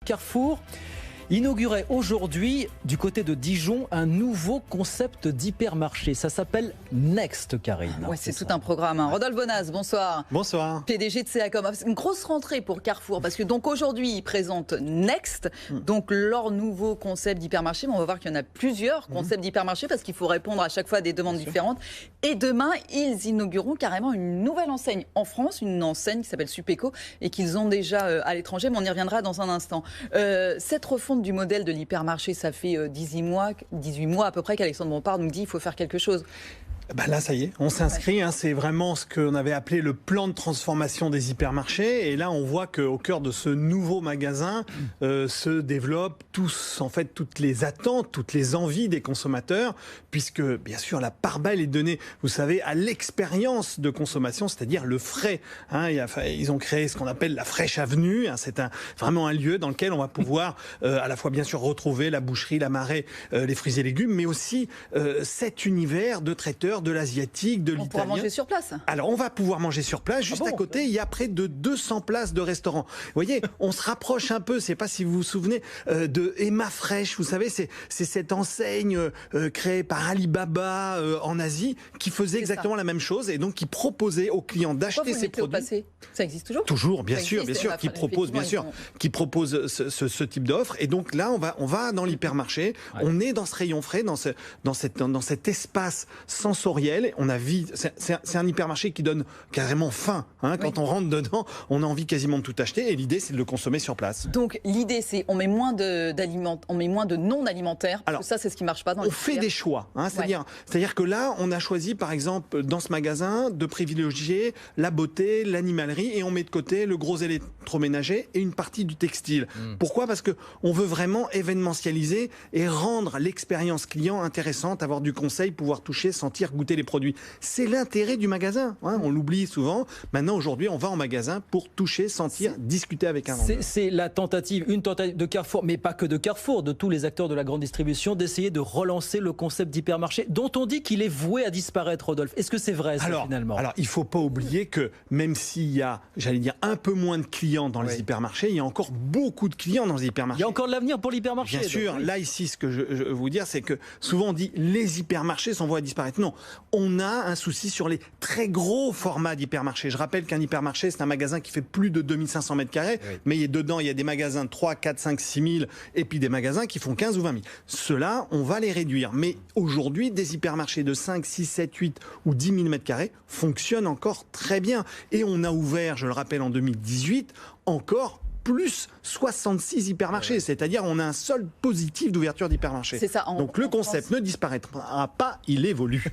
Carrefour inaugurait aujourd'hui, du côté de Dijon, un nouveau concept d'hypermarché. Ça s'appelle Next, Karine. Oui, c'est tout un programme. Rodolphe Bonas, bonsoir. Bonsoir. PDG de CACOM. C'est une grosse rentrée pour Carrefour, parce que donc aujourd'hui, ils présentent Next, donc leur nouveau concept d'hypermarché. Mais on va voir qu'il y en a plusieurs concepts d'hypermarché, parce qu'il faut répondre à chaque fois à des demandes différentes. Et demain, ils inaugureront carrément une nouvelle enseigne en France, une enseigne qui s'appelle Supeco, et qu'ils ont déjà à l'étranger, mais on y reviendra dans un instant. Cette refonte du modèle de l'hypermarché, ça fait 18 mois à peu près qu'Alexandre Bompard nous dit qu'il faut faire quelque chose. Ben là, ça y est, on s'inscrit. C'est vraiment ce qu'on avait appelé le plan de transformation des hypermarchés. Et là, on voit qu'au cœur de ce nouveau magasin se développent toutes les attentes, toutes les envies des consommateurs, puisque, bien sûr, la part belle est donnée, vous savez, à l'expérience de consommation, c'est-à-dire le frais. Ils ont créé ce qu'on appelle la fraîche avenue. C'est vraiment un lieu dans lequel on va pouvoir à la fois, bien sûr, retrouver la boucherie, la marée, les fruits et légumes, mais aussi cet univers de traiteurs, de l'asiatique, de l'italien. On pourra manger sur place. Alors, on va pouvoir manger sur place. Juste à côté, il y a près de 200 places de restaurants. Vous voyez, on se rapproche un peu, je ne sais pas si vous vous souvenez, de Emma Fresh. Vous savez, c'est cette enseigne créée par Alibaba en Asie qui faisait exactement la même chose et donc qui proposait aux clients d'acheter ces produits. Au passé. Ça existe toujours ? Toujours, bien sûr, qui propose ce type d'offre. Et donc là, on va dans l'hypermarché. Ouais. On est dans ce rayon frais, dans cet espace sensoriel. C'est un hypermarché qui donne carrément faim. Quand on rentre dedans, on a envie quasiment de tout acheter. Et l'idée, c'est de le consommer sur place. Donc l'idée, c'est on met moins de non alimentaires. Parce que ça, c'est ce qui marche pas dans les. On fait des choix. C'est-à-dire que là, on a choisi, par exemple, dans ce magasin, de privilégier la beauté, l'animalerie, et on met de côté le gros électroménager et une partie du textile. Pourquoi ? Parce que on veut vraiment événementialiser et rendre l'expérience client intéressante, avoir du conseil, pouvoir toucher, sentir, goûter les produits. C'est l'intérêt du magasin. On l'oublie souvent. Maintenant, aujourd'hui, on va en magasin pour toucher, sentir, discuter avec un vendeur. C'est une tentative de Carrefour, mais pas que de Carrefour, de tous les acteurs de la grande distribution, d'essayer de relancer le concept d'hypermarché, dont on dit qu'il est voué à disparaître, Rodolphe. Est-ce que c'est vrai, finalement ? Alors, il ne faut pas oublier que même s'il y a, un peu moins de clients dans les hypermarchés, il y a encore beaucoup de clients dans les hypermarchés. Il y a encore de l'avenir pour l'hypermarché. Bien sûr. Là, ici, ce que je veux vous dire, c'est que souvent on dit les hypermarchés sont voués à disparaître. Non, on a un souci sur les très gros formats d'hypermarchés. Je rappelle qu'un hypermarché, c'est un magasin qui fait plus de 2500 mètres carrés, mais dedans, il y a des magasins de 3, 4, 5, 6 000, et puis des magasins qui font 15 ou 20 000. Ceux-là, on va les réduire. Mais aujourd'hui, des hypermarchés de 5, 6, 7, 8 ou 10 000 mètres carrés fonctionnent encore très bien. Et on a ouvert, je le rappelle, en 2018, encore plus 66 hypermarchés, c'est-à-dire on a un solde positif d'ouverture d'hypermarchés. C'est ça. Donc le concept ne disparaîtra pas, il évolue.